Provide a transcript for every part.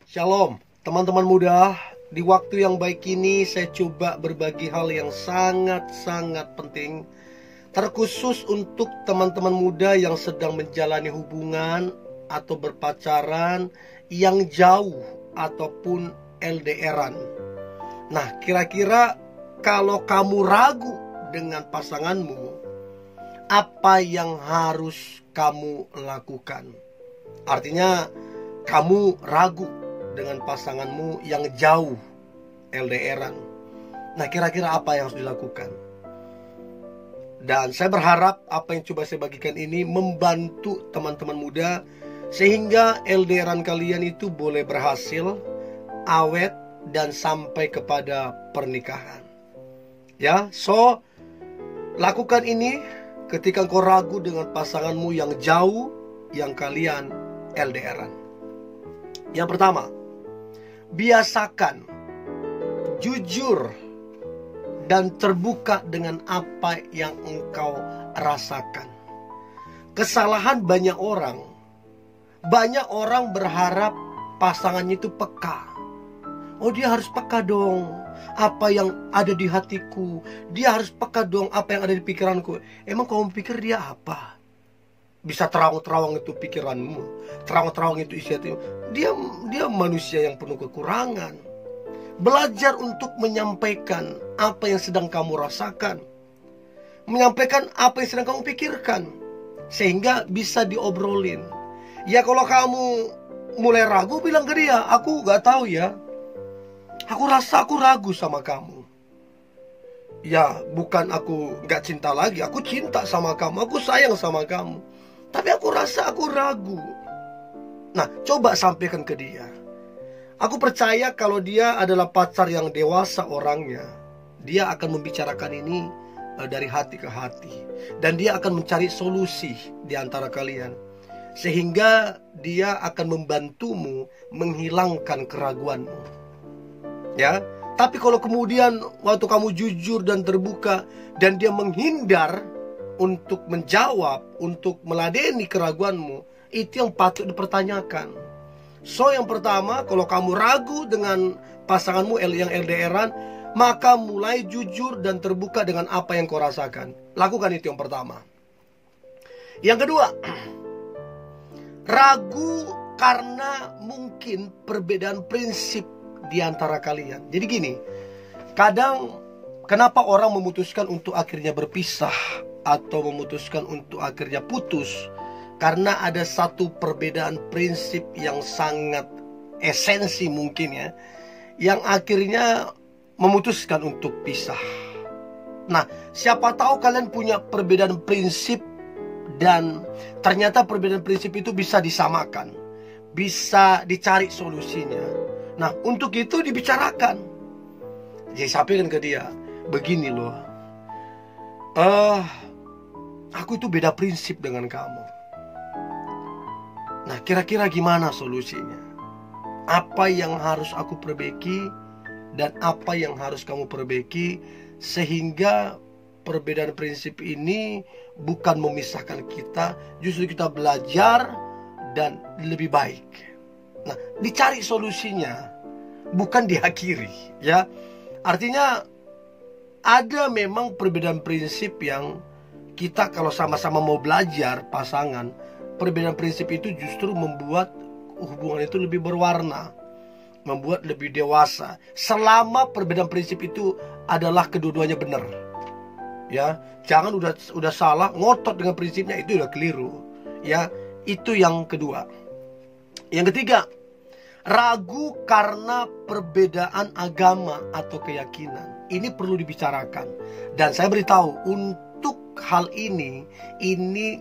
Shalom, teman-teman muda. Di waktu yang baik ini saya coba berbagi hal yang sangat-sangat penting, terkhusus untuk teman-teman muda yang sedang menjalani hubungan atau berpacaran yang jauh ataupun LDRan. Nah, kira-kira kalau kamu ragu dengan pasanganmu, apa yang harus kamu lakukan? Artinya kamu ragu dengan pasanganmu yang jauh LDRan. Nah, kira-kira apa yang harus dilakukan? Dan saya berharap apa yang coba saya bagikan ini membantu teman-teman muda, sehingga LDRan kalian itu boleh berhasil, awet, dan sampai kepada pernikahan. Ya, so lakukan ini ketika kau ragu dengan pasanganmu yang jauh, yang kalian LDRan. Yang pertama, biasakan jujur dan terbuka dengan apa yang engkau rasakan. Kesalahan banyak orang berharap pasangannya itu peka. Oh, dia harus peka dong apa yang ada di hatiku. Dia harus peka dong apa yang ada di pikiranku. Emang kamu pikir dia apa? Bisa terawang-terawang itu pikiranmu, terawang-terawang itu isi hatimu. Dia manusia yang penuh kekurangan. Belajar untuk menyampaikan apa yang sedang kamu rasakan, menyampaikan apa yang sedang kamu pikirkan, sehingga bisa diobrolin. Ya, kalau kamu mulai ragu, bilang ke dia, aku gak tahu ya, aku rasa aku ragu sama kamu. Ya, bukan aku gak cinta lagi, aku cinta sama kamu, aku sayang sama kamu, tapi aku rasa aku ragu. Nah, coba sampaikan ke dia. Aku percaya kalau dia adalah pacar yang dewasa orangnya, dia akan membicarakan ini dari hati ke hati. Dan dia akan mencari solusi di antara kalian, sehingga dia akan membantumu menghilangkan keraguanmu. Ya, tapi kalau kemudian waktu kamu jujur dan terbuka, dan dia menghindar untuk menjawab, untuk meladeni keraguanmu, itu yang patut dipertanyakan. So, yang pertama, kalau kamu ragu dengan pasanganmu yang LDRan, maka mulai jujur dan terbuka dengan apa yang kau rasakan. Lakukan itu yang pertama. Yang kedua, ragu karena mungkin perbedaan prinsip di antara kalian. Jadi gini, kadang kenapa orang memutuskan untuk akhirnya berpisah atau memutuskan untuk akhirnya putus? Karena ada satu perbedaan prinsip yang sangat esensi mungkin ya, yang akhirnya memutuskan untuk pisah. Nah, siapa tahu kalian punya perbedaan prinsip, dan ternyata perbedaan prinsip itu bisa disamakan, bisa dicari solusinya. Nah, untuk itu dibicarakan. Jadi sampaikan ke dia, begini loh, aku itu beda prinsip dengan kamu. Nah, kira-kira gimana solusinya? Apa yang harus aku perbaiki dan apa yang harus kamu perbaiki, sehingga perbedaan prinsip ini bukan memisahkan kita, justru kita belajar dan lebih baik. Nah, dicari solusinya, bukan diakhiri, ya. Artinya ada memang perbedaan prinsip yang kita kalau sama-sama mau belajar pasangan, perbedaan prinsip itu justru membuat hubungan itu lebih berwarna, membuat lebih dewasa, selama perbedaan prinsip itu adalah kedua-duanya benar. Ya, jangan udah salah ngotot dengan prinsipnya, itu udah keliru. Ya, itu yang kedua. Yang ketiga, ragu karena perbedaan agama atau keyakinan. Ini perlu dibicarakan. Dan saya beritahu, untuk hal ini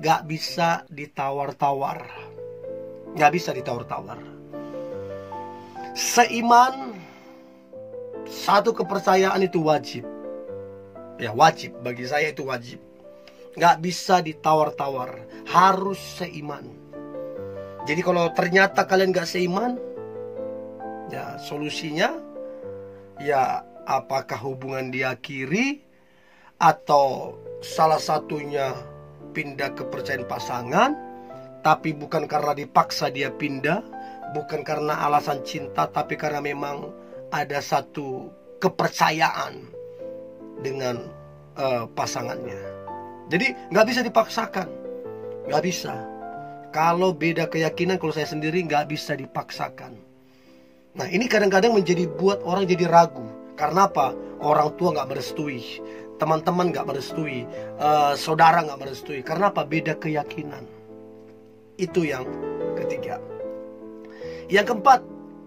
gak bisa ditawar-tawar. Gak bisa ditawar-tawar. Seiman, satu kepercayaan itu wajib. Ya, wajib, bagi saya itu wajib. Gak bisa ditawar-tawar, harus seiman. Jadi kalau ternyata kalian gak seiman, ya solusinya, ya apakah hubungan diakhiri, atau salah satunya pindah kepercayaan pasangan, tapi bukan karena dipaksa dia pindah, bukan karena alasan cinta, tapi karena memang ada satu kepercayaan dengan pasangannya. Jadi nggak bisa dipaksakan, nggak bisa. Kalau beda keyakinan, kalau saya sendiri nggak bisa dipaksakan. Nah, ini kadang-kadang menjadi buat orang jadi ragu. Karena apa? Orang tua nggak merestui, teman-teman nggak merestui, saudara nggak merestui. Karena apa? Beda keyakinan. Itu yang ketiga. Yang keempat,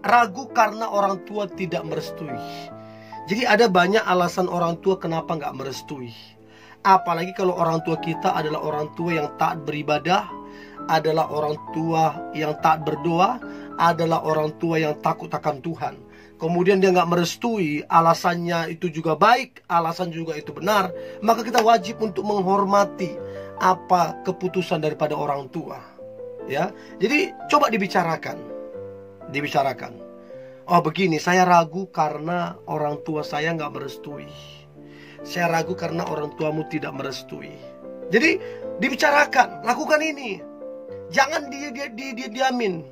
ragu karena orang tua tidak merestui. Jadi ada banyak alasan orang tua kenapa nggak merestui. Apalagi kalau orang tua kita adalah orang tua yang taat beribadah, adalah orang tua yang taat berdoa, adalah orang tua yang takut akan Tuhan. Kemudian dia nggak merestui, alasannya itu juga baik, alasan juga itu benar. Maka kita wajib untuk menghormati apa keputusan daripada orang tua. Ya, jadi coba dibicarakan. Oh begini, saya ragu karena orang tua saya nggak merestui. Saya ragu karena orang tuamu tidak merestui. Jadi dibicarakan, lakukan ini. Jangan diamin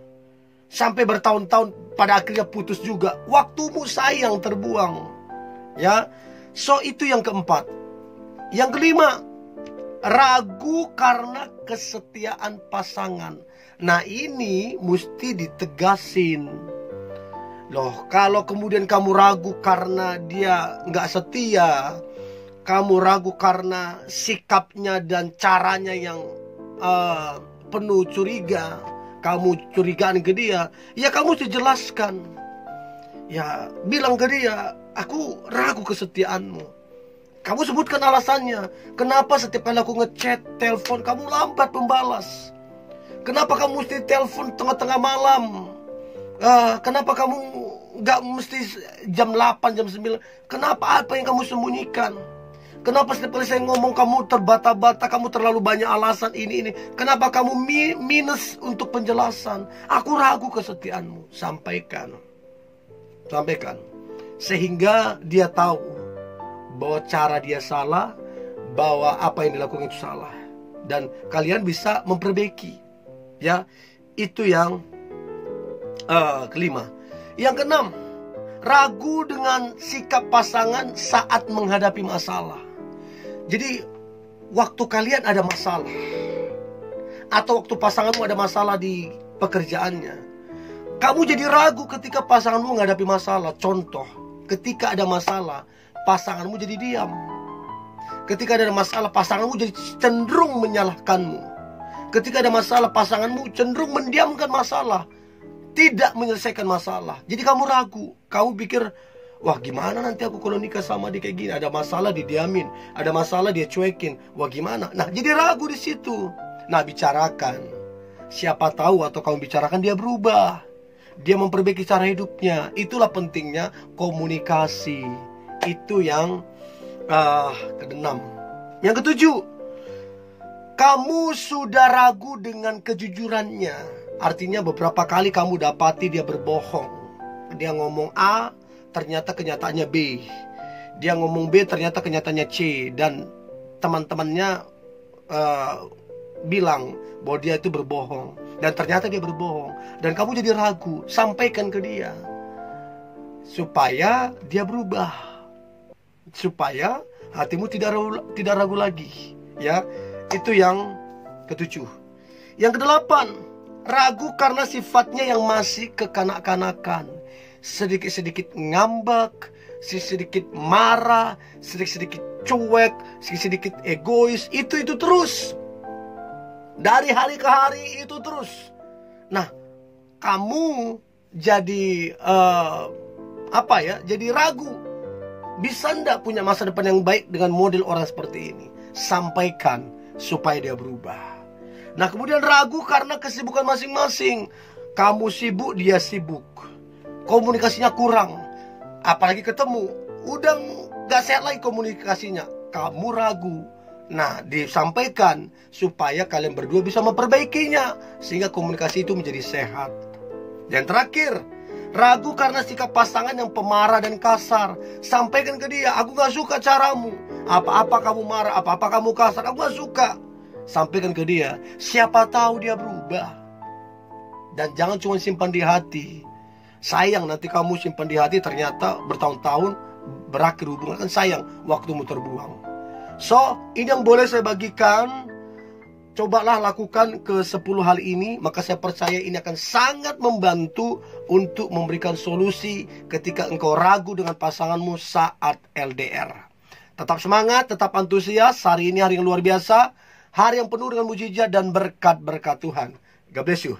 sampai bertahun-tahun, pada akhirnya putus juga. Waktumu sayang terbuang. Ya. So itu yang keempat. Yang kelima, ragu karena kesetiaan pasangan. Nah, ini mesti ditegasin. Loh, kalau kemudian kamu ragu karena dia nggak setia, kamu ragu karena sikapnya dan caranya yang penuh curiga, kamu curigaan ke dia, ya kamu jelaskan. Ya, bilang ke dia, aku ragu kesetiaanmu. Kamu sebutkan alasannya. Kenapa setiap kali aku ngechat, telepon, kamu lambat membalas? Kenapa kamu mesti telepon tengah-tengah malam? Kenapa kamu nggak mesti jam 8, jam 9? Kenapa, apa yang kamu sembunyikan? Kenapa setiap kali saya ngomong kamu terbata-bata, kamu terlalu banyak alasan ini. Kenapa kamu minus untuk penjelasan? Aku ragu kesetiaanmu. Sampaikan. Sehingga dia tahu bahwa cara dia salah, bahwa apa yang dilakukan itu salah. Dan kalian bisa memperbaiki. Ya, itu yang kelima. Yang keenam, ragu dengan sikap pasangan saat menghadapi masalah. Jadi waktu kalian ada masalah, atau waktu pasanganmu ada masalah di pekerjaannya, kamu jadi ragu ketika pasanganmu menghadapi masalah. Contoh, ketika ada masalah, pasanganmu jadi diam. Ketika ada masalah, pasanganmu jadi cenderung menyalahkanmu. Ketika ada masalah, pasanganmu cenderung mendiamkan masalah, tidak menyelesaikan masalah. Jadi kamu ragu, kamu pikir, wah gimana nanti aku kalau nikah sama dia kayak gini. Ada masalah didiamin, ada masalah dia cuekin. Wah gimana? Nah, jadi ragu di situ. Nah, bicarakan. Siapa tahu atau kamu bicarakan dia berubah. Dia memperbaiki cara hidupnya. Itulah pentingnya komunikasi. Itu yang keenam. Yang ketujuh, kamu sudah ragu dengan kejujurannya. Artinya beberapa kali kamu dapati dia berbohong. Dia ngomong A, ternyata kenyataannya B. Dia ngomong B, ternyata kenyataannya C. Dan teman-temannya bilang bahwa dia itu berbohong. Dan ternyata dia berbohong. Dan kamu jadi ragu. Sampaikan ke dia, supaya dia berubah, supaya hatimu tidak ragu lagi. Ya, itu yang ketujuh. Yang kedelapan, ragu karena sifatnya yang masih kekanak-kanakan. Sedikit-sedikit ngambek, sedikit marah, sedikit-sedikit cuek, sedikit-sedikit egois. Itu terus. Dari hari ke hari itu terus. Nah, kamu jadi jadi ragu. Bisa ndak punya masa depan yang baik dengan model orang seperti ini? Sampaikan supaya dia berubah. Nah, kemudian ragu karena kesibukan masing-masing. Kamu sibuk, dia sibuk. Komunikasinya kurang. Apalagi ketemu, udah gak sehat lagi komunikasinya. Kamu ragu. Nah, disampaikan supaya kalian berdua bisa memperbaikinya, sehingga komunikasi itu menjadi sehat. Dan terakhir, ragu karena sikap pasangan yang pemarah dan kasar. Sampaikan ke dia, aku gak suka caramu. Apa-apa kamu marah, apa-apa kamu kasar, aku gak suka. Sampaikan ke dia, siapa tahu dia berubah. Dan jangan cuma simpan di hati. Sayang nanti kamu simpan di hati, ternyata bertahun-tahun berakhir hubungan. Kan sayang, waktumu terbuang. So, ini yang boleh saya bagikan. Cobalah lakukan ke 10 hal ini. Maka saya percaya ini akan sangat membantu untuk memberikan solusi ketika engkau ragu dengan pasanganmu saat LDR. Tetap semangat, tetap antusias. Hari ini hari yang luar biasa. Hari yang penuh dengan mujizat dan berkat-berkat Tuhan. God bless you.